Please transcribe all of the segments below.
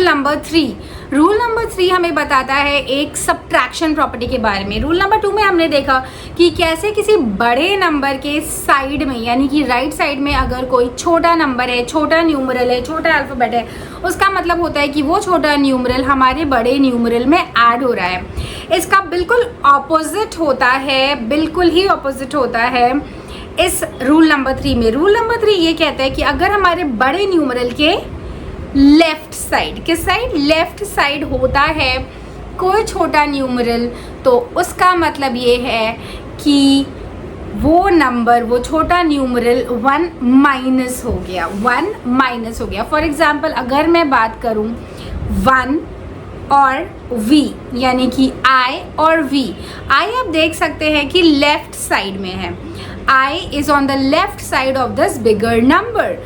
Rule number 3। Rule number 3 हमें बताता है एक सब्ट्रैक्शन प्रॉपर्टी के बारे में। रूल नंबर 2 में हमने देखा कि कैसे किसी बड़े नंबर के साइड में यानी कि राइट साइड में अगर कोई छोटा नंबर है, छोटा न्यूमरल है, छोटा अल्फाबेट है, उसका मतलब होता है कि वो छोटा न्यूमरल हमारे बड़े न्यूमरल में ऐड हो रहा है। इसका बिल्कुल ऑपोजिट होता है, बिल्कुल ही ऑपोजिट होता है इस रूल नंबर 3 में। रूल नंबर 3 ये कहता है कि अगर हमारे बड़े न्यूमरल के लेफ्ट साइड, किस साइड, लेफ्ट साइड होता है कोई छोटा न्यूमरल, तो उसका मतलब ये है कि वो नंबर, वो छोटा न्यूमरल 1 माइनस हो गया, 1 माइनस हो गया। फॉर एग्जाम्पल अगर मैं बात करूं 1 और v यानी कि i और v, i आप देख सकते हैं कि लेफ्ट साइड में है, i is on the left side of this bigger number.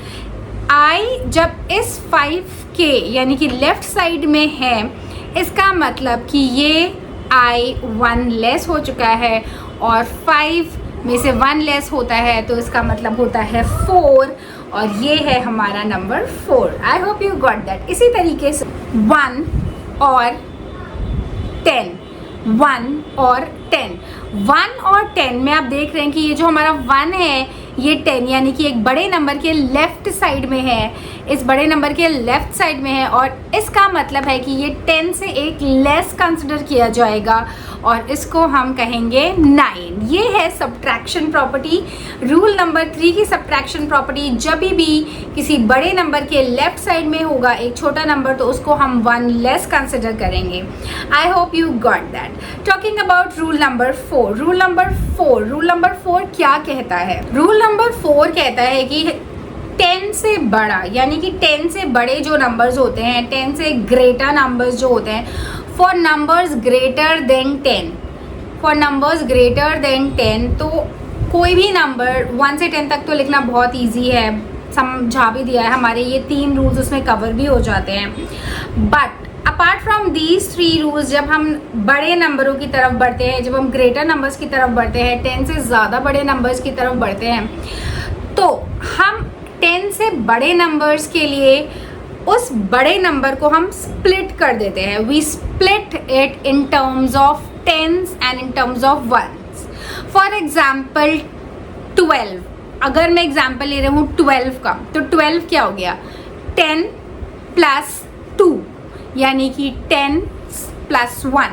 i जब इस 5 के यानी कि लेफ्ट साइड में है, इसका मतलब कि ये i 1 लेस हो चुका है और 5 में से 1 लेस होता है तो इसका मतलब होता है 4 और ये है हमारा number 4। I hope you got that. इसी तरीके से 1 और 10, 1 और 10, 1 और 10 में आप देख रहे हैं कि ये जो हमारा 1 है ये 10 यानी कि एक बड़े नंबर के लेफ्ट साइड में है, इस बड़े नंबर के लेफ्ट साइड में है और इसका मतलब है कि ये 10 से एक लेस कंसिडर किया जाएगा और इसको हम कहेंगे 9। ये है सब्ट्रैक्शन प्रॉपर्टी। रूल नंबर 3 की सब्ट्रैक्शन प्रॉपर्टी, जब भी किसी बड़े नंबर के लेफ्ट साइड में होगा एक छोटा नंबर तो उसको हम 1 लेस कंसिडर करेंगे। आई hope you got that. Talking about rule number 4, rule number 4 क्या कहता है? रूल नंबर 4 कहता है कि 10 से बड़ा यानी कि 10 से बड़े जो नंबर्स होते हैं, 10 से ग्रेटर नंबर्स जो होते हैं, for numbers greater than 10, for numbers greater than 10, तो कोई भी नंबर 1 से 10 तक तो लिखना बहुत इजी है, समझा भी दिया है, हमारे ये 3 रूल्स उसमें कवर भी हो जाते हैं। But apart from these 3 rules, जब हम बड़े नंबरों की तरफ बढ़ते हैं, जब हम ग्रेटर नंबर्स की तरफ बढ़ते हैं, 10 से ज़्यादा बड़े नंबर्स की तरफ बढ़ते हैं, तो हम 10 से बड़े नंबर्स के लिए उस बड़े नंबर को हम स्प्लिट कर देते हैं। We split it in terms of tens and in terms of ones. For example 12, अगर मैं एग्जाम्पल ले रही हूँ 12 का, तो 12 क्या हो गया, 10 प्लस 2 यानी कि 10 plus 1,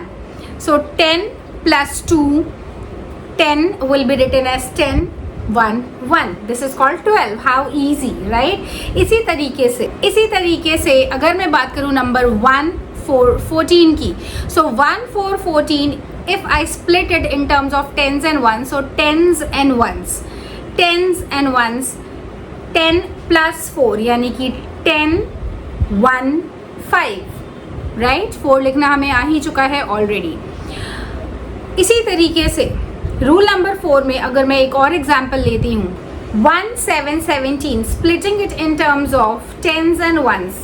so 10 plus 2, 10 will be written as 10, 1, 1. This is called 12. How easy, right? इसी तरीके से अगर मैं बात करूँ नंबर 1, 4, 14 की, so 1, 4, 14, if I split it in terms of tens and ones, so tens and ones, 10 plus 4 यानी कि 10, 1, 5, right? 4 लिखना हमें आ ही चुका है ऑलरेडी। इसी तरीके से रूल नंबर 4 में अगर मैं एक और एग्जाम्पल लेती हूँ, 1, 7, 17, splitting it in terms of tens and ones,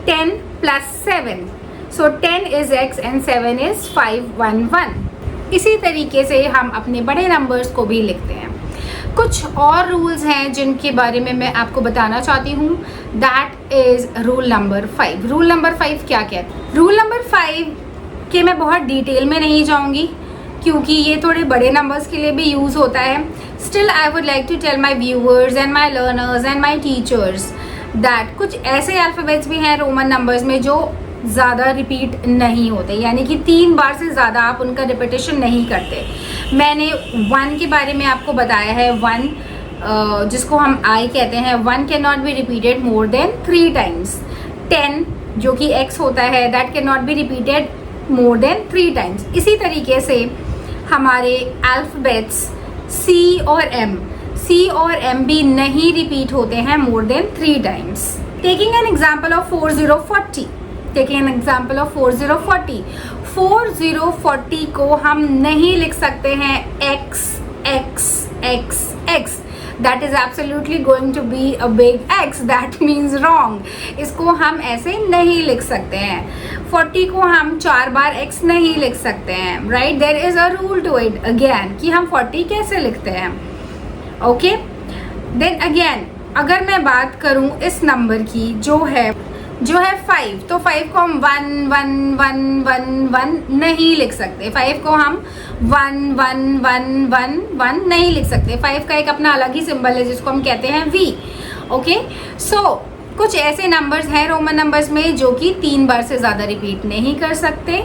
10 plus 7, so 10 is x and 7 is 5, 1, 1। इसी तरीके से हम अपने बड़े नंबर्स को भी लिखते हैं। कुछ और रूल्स हैं जिनके बारे में मैं आपको बताना चाहती हूँ, that is rule number 5। Rule number 5 क्या कहता है? रूल नंबर 5 के मैं बहुत डिटेल में नहीं जाऊँगी क्योंकि ये थोड़े बड़े नंबर्स के लिए भी यूज़ होता है। Still I would like to tell my viewers and my learners and my teachers that कुछ ऐसे अल्फ़ाबेट्स भी हैं रोमन नंबर्स में जो ज़्यादा रिपीट नहीं होते, यानी कि 3 बार से ज़्यादा आप उनका रिपीटेशन नहीं करते। मैंने 1 के बारे में आपको बताया है, 1 जिसको हम आई कहते हैं, 1 can not be repeated more than 3 times. 10 जो कि x होता है, that can not be repeated more than 3 times. इसी तरीके से हमारे अल्फ़ाबेट्स C और M भी नहीं रिपीट होते हैं more than 3 times. Taking an example of 4040, 4040 को हम नहीं लिख सकते हैं x, that is absolutely going to be a big X, that means wrong। इसको हम ऐसे नहीं लिख सकते हैं। 40 को हम 4 बार X नहीं लिख सकते हैं, right? There is a rule to it again कि हम 40 कैसे लिखते हैं। Okay? Then again अगर मैं बात करूँ इस नंबर की जो है जो है 5, तो 5 को हम 1 1 1 1 1 नहीं लिख सकते। 5 को हम 1 1 1 1 1 नहीं लिख सकते। 5 का एक अपना अलग ही सिंबल है जिसको हम कहते हैं V। ओके, सो कुछ ऐसे नंबर्स हैं रोमन नंबर्स में जो कि 3 बार से ज़्यादा रिपीट नहीं कर सकते,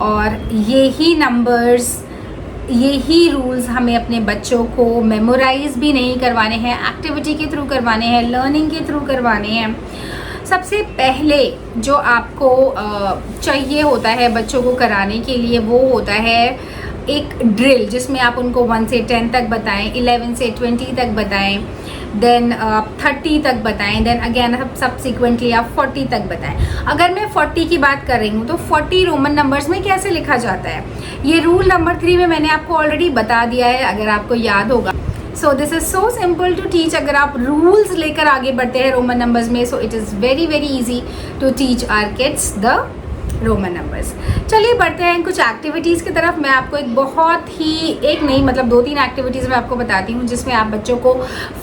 और यही नंबर्स, यही रूल्स हमें अपने बच्चों को मेमोराइज भी नहीं करवाने हैं, एक्टिविटी के थ्रू करवाने हैं, लर्निंग के थ्रू करवाने हैं। सबसे पहले जो आपको चाहिए होता है बच्चों को कराने के लिए, वो होता है एक ड्रिल, जिसमें आप उनको 1 से 10 तक बताएं, 11 से 20 तक बताएं, देन 30 तक बताएं, देन अगेन सब्सिक्वेंटली आप 40 तक बताएं। अगर मैं 40 की बात कर रही हूँ तो 40 रोमन नंबर्स में कैसे लिखा जाता है, ये रूल नंबर 3 में मैंने आपको ऑलरेडी बता दिया है, अगर आपको याद होगा। So this is so simple to teach. अगर आप रूल्स लेकर आगे बढ़ते हैं रोमन नंबर्स में, so it is very very easy to teach our kids the Roman numbers. चलिए बढ़ते हैं कुछ एक्टिविटीज़ की तरफ। मैं आपको एक बहुत ही, एक नहीं मतलब 2-3 एक्टिविटीज़ मैं आपको बताती हूँ जिसमें आप बच्चों को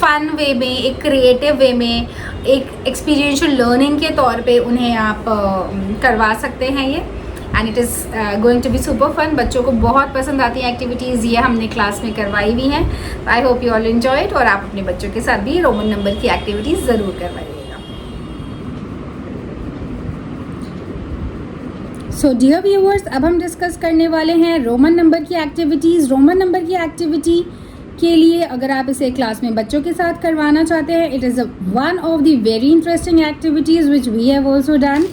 फन वे में, एक क्रिएटिव वे में, एक एक्सपीरियंशियल लर्निंग के तौर पे उन्हें आप करवा सकते हैं ये, and it is going to be super fun. बच्चों को बहुत पसंद आती हैं एक्टिविटीज़, ये हमने क्लास में करवाई भी हैं। आई hope you all enjoy it, और आप अपने बच्चों के साथ भी रोमन नंबर की एक्टिविटीज़ ज़रूर करवाइएगा। सो डियर व्यूअर्स, अब हम डिस्कस करने वाले हैं रोमन नंबर की एक्टिविटीज़। रोमन नंबर की एक्टिविटी के लिए अगर आप इसे क्लास में बच्चों के साथ करवाना चाहते हैं, it is one of the very interesting activities which we have also done.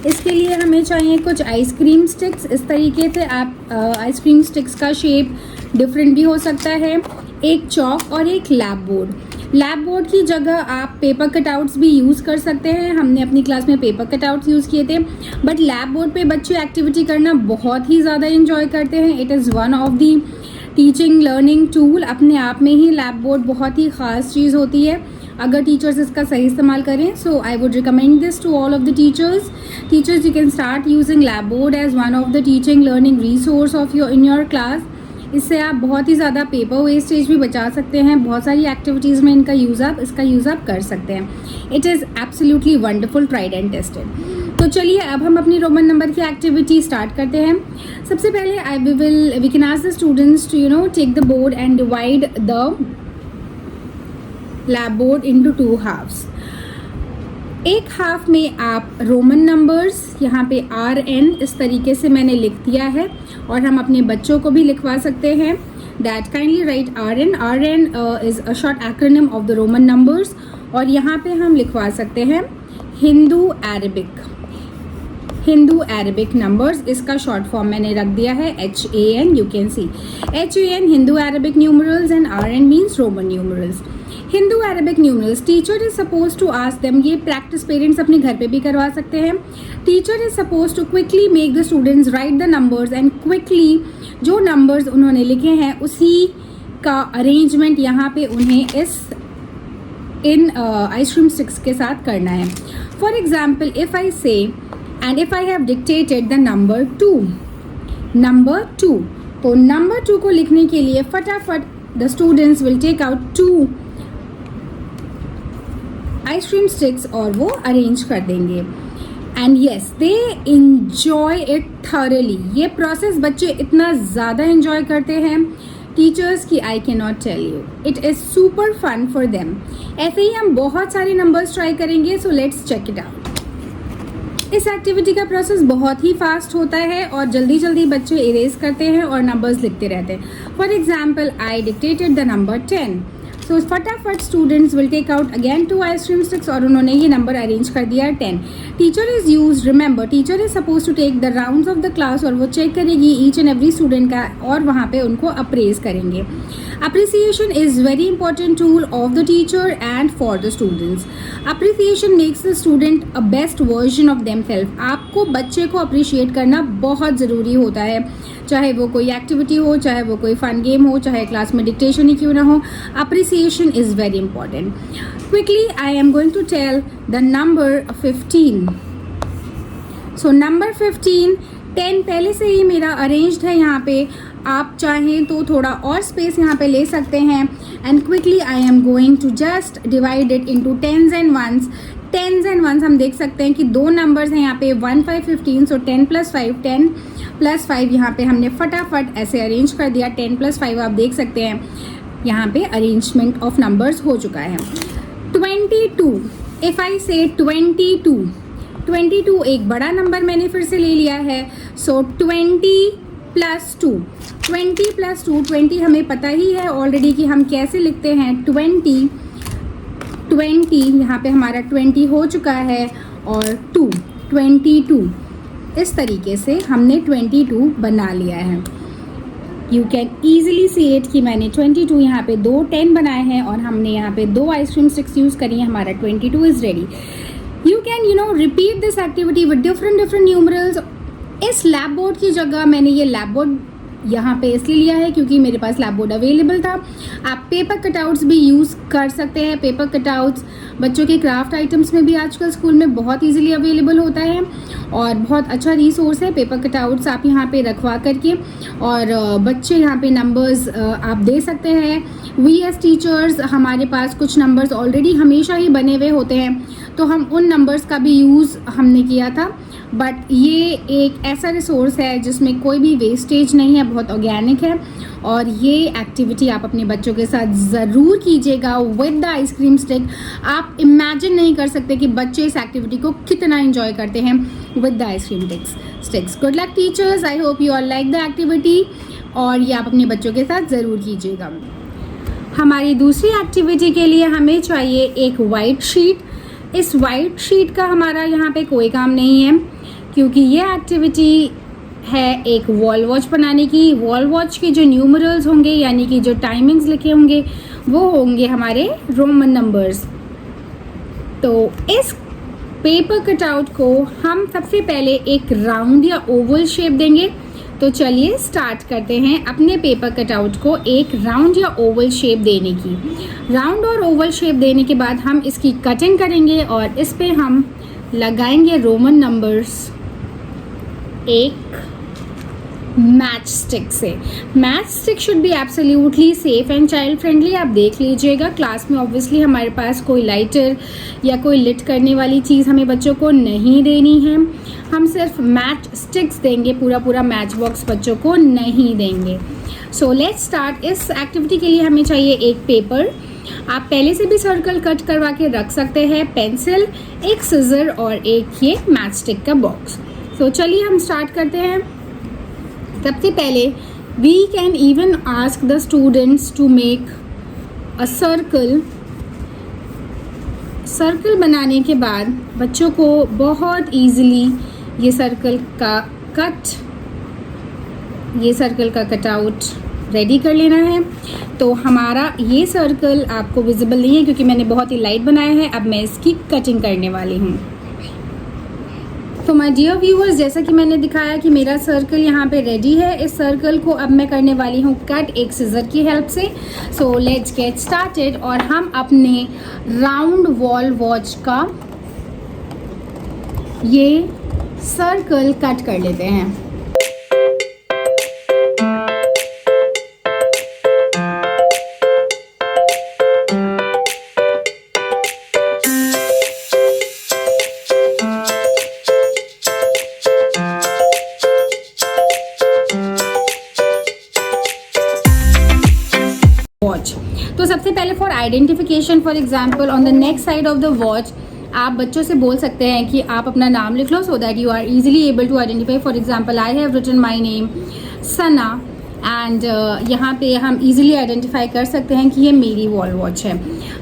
इसके लिए हमें चाहिए कुछ आइसक्रीम स्टिक्स। इस तरीके से आप आइसक्रीम स्टिक्स का शेप डिफरेंट भी हो सकता है, एक चॉक और एक लैप बोर्ड। लैप बोर्ड की जगह आप पेपर कटआउट्स भी यूज़ कर सकते हैं। हमने अपनी क्लास में पेपर कटआउट्स यूज़ किए थे, बट लैप बोर्ड पे बच्चे एक्टिविटी करना बहुत ही ज़्यादा इंजॉय करते हैं। It is one of the teaching learning tool. अपने आप में ही लैप बोर्ड बहुत ही ख़ास चीज़ होती है अगर टीचर्स इसका सही इस्तेमाल करें। So I would recommend this to all of the teachers. Teachers, you can start using lap board as one of the teaching learning resource of your in your class. इससे आप बहुत ही ज़्यादा पेपर वेस्टेज भी बचा सकते हैं। बहुत सारी एक्टिविटीज़ में इसका यूज़ आप कर सकते हैं। It is absolutely wonderful, tried and tested. तो चलिए अब हम अपनी रोमन नंबर की एक्टिविटी स्टार्ट करते हैं। सबसे पहले we can ask the students to take the board and divide the lap board into 2 halves. एक हाफ में आप रोमन नंबर्स, यहाँ पे RN इस तरीके से मैंने लिख दिया है, और हम अपने बच्चों को भी लिखवा सकते हैं that kindly write RN। RN is a short acronym of the Roman numbers, और यहाँ पे हम लिखवा सकते हैं हिंदू अरेबिक नंबर्स। इसका शॉर्ट फॉर्म मैंने रख दिया है HAN। You can see HAN Hindu Arabic numerals and RN means Roman numerals. Hindu Arabic numerals, teacher is suppose to ask them, ये प्रैक्टिस पेरेंट्स अपने घर पे भी करवा सकते हैं। Teacher is suppose to quickly make the students right the numbers, and quickly जो numbers उन्होंने लिखे हैं उसी का अरेंजमेंट यहाँ पे उन्हें इन आइसक्रीम स्टिक्स के साथ करना है। For example, if I say and if I have dictated the number 2, तो नंबर 2 को लिखने के लिए फटाफट the students will take out 2 ice cream sticks और वो अरेंज कर देंगे। And yes, they enjoy it thoroughly. ये प्रोसेस बच्चे इतना ज़्यादा इंजॉय करते हैं टीचर्स की I can not tell you. It is super fun for them. ऐसे ही हम बहुत सारे नंबर्स ट्राई करेंगे, so let's check it out. इस एक्टिविटी का प्रोसेस बहुत ही फास्ट होता है और जल्दी जल्दी बच्चे इरेज करते हैं और नंबर्स लिखते रहते हैं। For example, I dictated the number 10, so फटाफट students will take out again 2 ice cream sticks और उन्होंने ये नंबर अरेंज कर दिया 10। Teacher is use, remember teacher is suppose to take the rounds of the class, और वो चेक करेगी each and every student का और वहाँ पे उनको अप्रेज करेंगे। Appreciation is very important tool of the teacher and for the students. Appreciation makes the student a best version of themself. आपको बच्चे को अप्रिशिएट करना बहुत ज़रूरी होता है, चाहे वो कोई एक्टिविटी हो, चाहे वो कोई फन गेम हो, चाहे क्लास में डिक्टेशन ही क्यों ना हो। Appreciation is very important. Quickly I am going to tell the number 15। So number 15, 10 पहले से ही मेरा अरेंज्ड है यहाँ पे। आप चाहें तो थोड़ा और स्पेस यहाँ पे ले सकते हैं। And quickly I am going to just divide it into 10s and 1s। Tens and ones हम देख सकते हैं कि दो नंबर्स हैं यहाँ पे 1 5 15, सो 10 + 5 10 + 5 यहाँ पे हमने फटाफट ऐसे अरेंज कर दिया। 10 + 5 आप देख सकते हैं यहाँ पे अरेंजमेंट ऑफ नंबर्स हो चुका है। 22, इफ़ आई से 22 एक बड़ा नंबर मैंने फिर से ले लिया है। सो 20 + 2, 20 + 2, 20 हमें पता ही है ऑलरेडी कि हम कैसे लिखते हैं। 20 यहाँ पे हमारा 20 हो चुका है और 2 22, इस तरीके से हमने 22 बना लिया है। You can easily see it कि मैंने 22 यहाँ पे 2 10 बनाए हैं और हमने यहाँ पे 2 आइसक्रीम स्टिक्स यूज़ करी है। हमारा 22 is ready. You can repeat this activity with different numerals. इस लैब बोर्ड की जगह मैंने ये लैब बोर्ड यहाँ पे इसलिए लिया है क्योंकि मेरे पास लैब बोर्ड अवेलेबल था। आप पेपर कटआउट्स भी यूज़ कर सकते हैं। पेपर कटआउट्स बच्चों के क्राफ्ट आइटम्स में भी आजकल स्कूल में बहुत इजीली अवेलेबल होता है और बहुत अच्छा रिसोर्स है। पेपर कटआउट्स आप यहाँ पे रखवा करके और बच्चे यहाँ पे नंबर्स आप दे सकते हैं। वी एज टीचर्स हमारे पास कुछ नंबर्स ऑलरेडी हमेशा ही बने हुए होते हैं, तो हम उन नंबर्स का भी यूज़ हमने किया था। बट ये एक ऐसा रिसोर्स है जिसमें कोई भी वेस्टेज नहीं है, बहुत ऑर्गेनिक है और ये एक्टिविटी आप अपने बच्चों के साथ ज़रूर कीजिएगा विद द आइसक्रीम स्टिक। आप इमेजिन नहीं कर सकते कि बच्चे इस एक्टिविटी को कितना एंजॉय करते हैं with the ice cream sticks. Good luck teachers, I hope you all like the activity और ये आप अपने बच्चों के साथ ज़रूर कीजिएगा। हमारी दूसरी एक्टिविटी के लिए हमें चाहिए एक वाइट शीट। इस वाइट शीट का हमारा यहाँ पे कोई काम नहीं है क्योंकि ये एक्टिविटी है एक वॉल वॉच बनाने की। वॉल वॉच के जो न्यूमरल्स होंगे यानी कि जो टाइमिंग्स लिखे होंगे वो होंगे हमारे रोमन नंबर्स। तो इस पेपर कटआउट को हम सबसे पहले एक राउंड या ओवल शेप देंगे। तो चलिए स्टार्ट करते हैं अपने पेपर कटआउट को एक राउंड या ओवल शेप देने की। राउंड और ओवल शेप देने के बाद हम इसकी कटिंग करेंगे और इस पे हम लगाएंगे रोमन नंबर्स एक मैच स्टिक से। Match stick should be absolutely safe and child friendly. आप देख लीजिएगा क्लास में ऑब्वियसली हमारे पास कोई लाइटर या कोई लिट करने वाली चीज़ हमें बच्चों को नहीं देनी है। हम सिर्फ मैच स्टिक्स देंगे, पूरा मैच बॉक्स बच्चों को नहीं देंगे। So let's start. इस एक्टिविटी के लिए हमें चाहिए एक पेपर। आप पहले से भी सर्कल कट करवा के रख सकते हैं, पेंसिल, एक सिजर और एक ये मैच स्टिक का बॉक्स। सो चलिए हम स्टार्ट करते हैं। सबसे पहले we can even ask the students to make a circle. Circle बनाने के बाद बच्चों को बहुत इजीली ये सर्कल का कटआउट रेडी कर लेना है। तो हमारा ये सर्कल आपको विजिबल नहीं है क्योंकि मैंने बहुत ही लाइट बनाया है। अब मैं इसकी कटिंग करने वाली हूँ। तो माय डियर व्यूअर्स, जैसा कि मैंने दिखाया कि मेरा सर्कल यहाँ पे रेडी है। इस सर्कल को अब मैं करने वाली हूँ कट एक सिजर की हेल्प से। सो लेट्स गेट स्टार्टेड और हम अपने राउंड वॉल वॉच का ये सर्कल कट कर लेते हैं। तो सबसे पहले for identification, for example on the next side of the watch आप बच्चों से बोल सकते हैं कि आप अपना नाम लिख लो so that you are easily able to identify. For example I have written my name Sana and यहाँ पे हम इजीली आइडेंटिफाई कर सकते हैं कि ये मेरी वॉल वॉच है।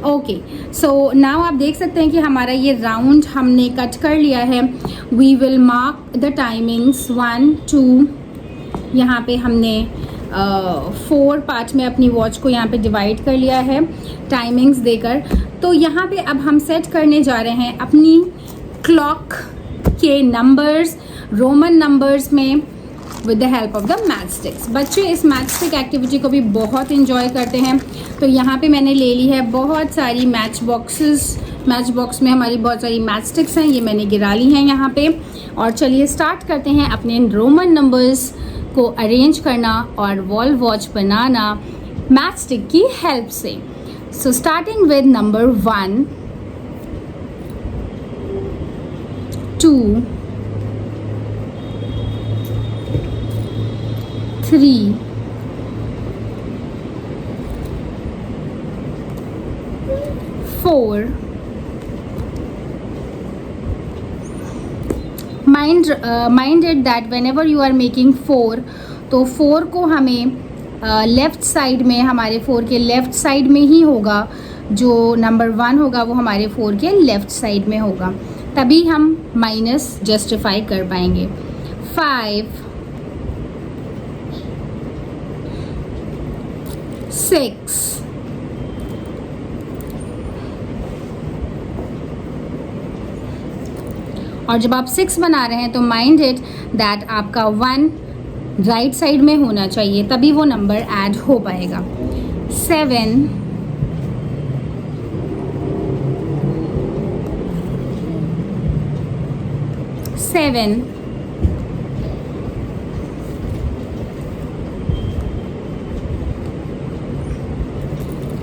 ओके, सो नाउ आप देख सकते हैं कि हमारा ये राउंड हमने कट कर लिया है। We will mark the timings 1 2। यहाँ पे हमने 4 पार्ट में अपनी वॉच को यहाँ पे डिवाइड कर लिया है टाइमिंग्स देकर। तो यहाँ पे अब हम सेट करने जा रहे हैं अपनी क्लॉक के नंबर्स रोमन नंबर्स में with the help of the match sticks. बच्चे इस मैच स्टिक एक्टिविटी को भी बहुत इंजॉय करते हैं। तो यहाँ पे मैंने ले ली है बहुत सारी मैच बॉक्सेस। मैच बॉक्स में हमारी बहुत सारी मैच स्टिक्स हैं, ये मैंने गिरा ली हैं यहाँ पे। और चलिए स्टार्ट करते हैं अपने रोमन नंबर्स को अरेंज करना और वॉल वॉच बनाना मैच स्टिक की हेल्प से। So starting with number 1, 2 3 4 mind it that whenever you are making 4, तो 4 को हमें लेफ़्ट साइड में, हमारे 4 के लेफ़्ट साइड में ही होगा। जो नंबर 1 होगा वो हमारे 4 के लेफ़्ट साइड में होगा, तभी हम माइनस जस्टिफाई कर पाएंगे। 5 6 और जब आप 6 बना रहे हैं तो माइंड इट दैट आपका 1 राइट साइड में होना चाहिए, तभी वो नंबर ऐड हो पाएगा। 7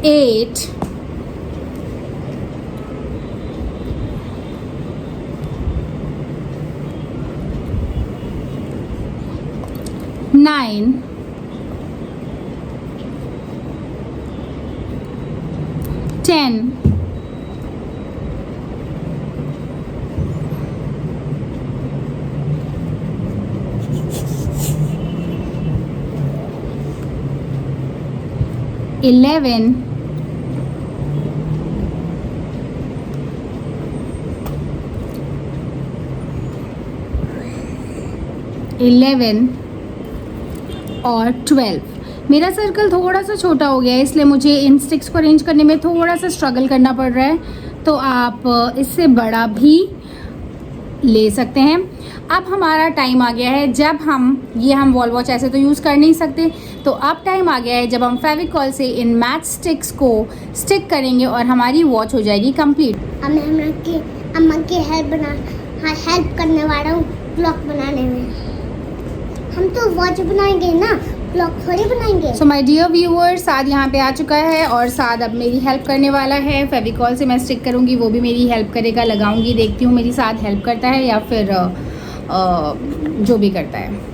8 9 10 11 और 12। मेरा सर्कल थोड़ा सा छोटा हो गया है, इसलिए मुझे इन स्टिक्स को अरेंज करने में थोड़ा सा स्ट्रगल करना पड़ रहा है, तो आप इससे बड़ा भी ले सकते हैं। अब हमारा टाइम आ गया है जब हम वॉल वॉच ऐसे तो यूज़ कर नहीं सकते, तो अब टाइम आ गया है जब हम फेविकॉल से इन मैच स्टिक्स को स्टिक करेंगे और हमारी वॉच हो जाएगी कंप्लीट। अब मैं अम्मा की हेल्प करने वाला हूँ क्लॉक बनाने में। हम तो वॉच बनाएंगे ना, क्लॉक थोड़ी बनाएंगे। सो माय डियर व्यूअर्स, साद यहाँ पे आ चुका है और साद अब मेरी हेल्प करने वाला है। फेविकॉल से मैं स्टिक करूँगी, वो भी मेरी हेल्प करेगा, लगाऊंगी, देखती हूँ मेरी साथ हेल्प करता है या फिर जो भी करता है।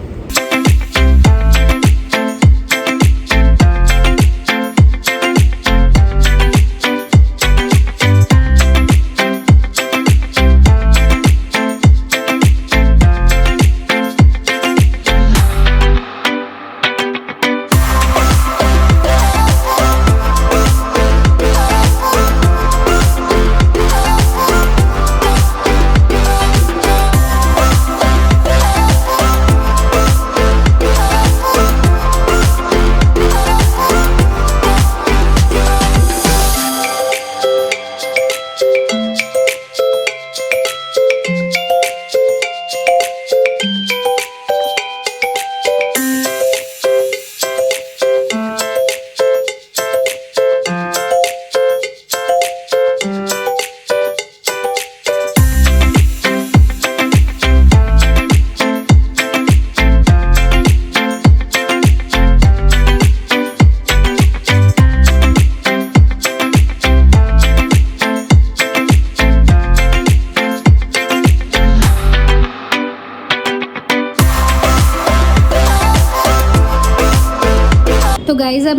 तो गाइज़ अब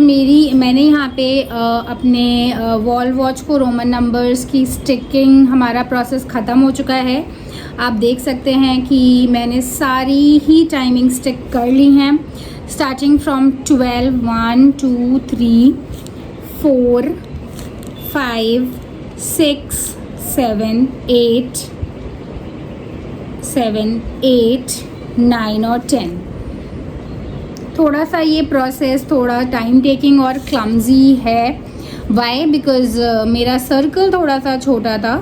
मैंने यहाँ पे अपने वॉल वॉच को रोमन नंबर्स की स्टिकिंग, हमारा प्रोसेस ख़त्म हो चुका है। आप देख सकते हैं कि मैंने सारी ही टाइमिंग स्टिक कर ली हैं, स्टार्टिंग फ्रॉम 12 1 2 3 4 5 6 7 8 9 और 10। थोड़ा सा ये प्रोसेस थोड़ा टाइम टेकिंग और क्लमजी है। वाई? बिकॉज मेरा सर्कल थोड़ा सा छोटा था,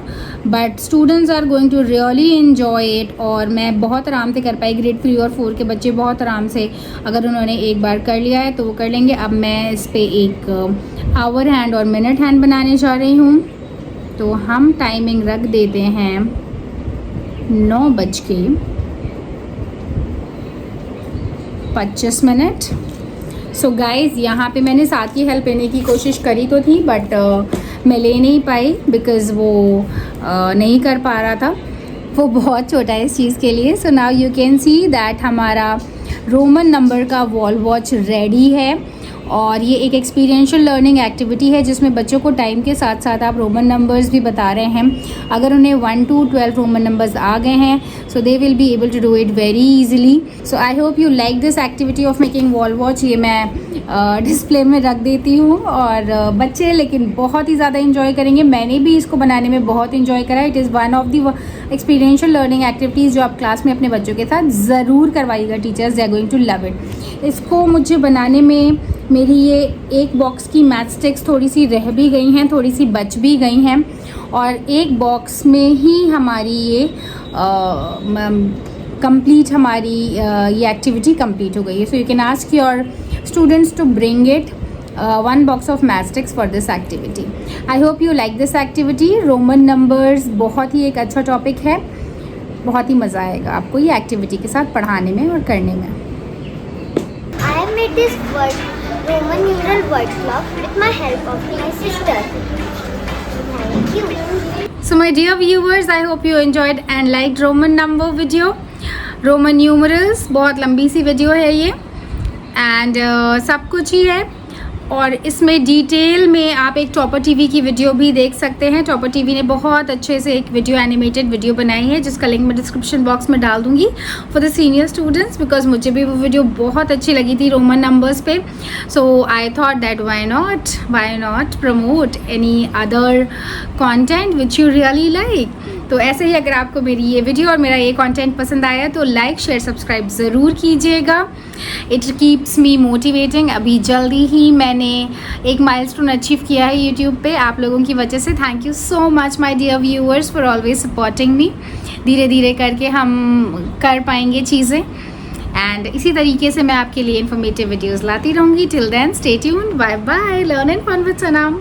but students are going to really enjoy it और मैं बहुत आराम से कर पाई। ग्रेड 3 और 4 के बच्चे बहुत आराम से, अगर उन्होंने एक बार कर लिया है तो वो कर लेंगे। अब मैं इस पर एक आवर हैंड और मिनट हैंड बनाने जा रही हूँ, तो हम टाइमिंग रख देते हैं 9:25। सो गाइज़ यहाँ पे मैंने साथ की हेल्प लेने की कोशिश करी तो थी, बट मैं ले नहीं पाई बिकॉज़ वो नहीं कर पा रहा था। वो बहुत छोटा है इस चीज़ के लिए। So now you can see that हमारा रोमन नंबर का वॉल वॉच रेडी है और ये एक एक्सपीरियंशियल लर्निंग एक्टिविटी है जिसमें बच्चों को टाइम के साथ साथ आप रोमन नंबर्स भी बता रहे हैं। अगर उन्हें 1 to 12 रोमन नंबर्स आ गए हैं so they will be able to do it very easily. So I hope you like this activity of making wall watch. ये मैं डिस्प्ले में रख देती हूँ और बच्चे लेकिन बहुत ही ज़्यादा इंजॉय करेंगे। मैंने भी इसको बनाने में बहुत इंजॉय करा। It is one of the experiential learning activities जो आप क्लास में अपने बच्चों के साथ ज़रूर करवाइएगा। Teachers they are going to love it. इसको मुझे बनाने में मेरी ये एक बॉक्स की मैथ स्टिक्स थोड़ी सी रह भी गई हैं, थोड़ी सी बच भी गई हैं और एक बॉक्स में ही हमारी ये कंप्लीट हमारी ये एक्टिविटी कंप्लीट हो गई है। So you can ask your students to bring it one box of math sticks for this activity. I hope you like this activity. Roman numbers बहुत ही एक अच्छा टॉपिक है, बहुत ही मज़ा आएगा आपको ये एक्टिविटी के साथ पढ़ाने में और करने में। I have made this Roman numeral word clock with my help of my sister. Thank you. So my dear viewers, I hope you enjoyed and liked Roman number video. Roman numerals बहुत लंबी सी video है ये and सब कुछ ही है और इसमें detail में आप एक टॉपर टीवी की वीडियो भी देख सकते हैं। टॉपर टीवी ने बहुत अच्छे से एक वीडियो एनिमेटेड वीडियो बनाई है जिसका लिंक मैं डिस्क्रिप्शन बॉक्स में डाल दूंगी for the senior students because मुझे भी वो वीडियो बहुत अच्छी लगी थी रोमन नंबर्स पे। So I thought that why not promote any other content which you really like. तो ऐसे ही अगर आपको मेरी ये वीडियो और मेरा ये कंटेंट पसंद आया तो लाइक शेयर सब्सक्राइब ज़रूर कीजिएगा। It keeps me motivating. अभी जल्दी ही मैंने एक माइलस्टोन अचीव किया है यूट्यूब पे आप लोगों की वजह से। Thank you so much my dear viewers for always supporting me. धीरे धीरे करके हम कर पाएंगे चीज़ें एंड इसी तरीके से मैं आपके लिए इन्फॉर्मेटिव वीडियोज़ लाती रहूँगी। Till then stay tuned, bye bye, learn and fun with Sanam.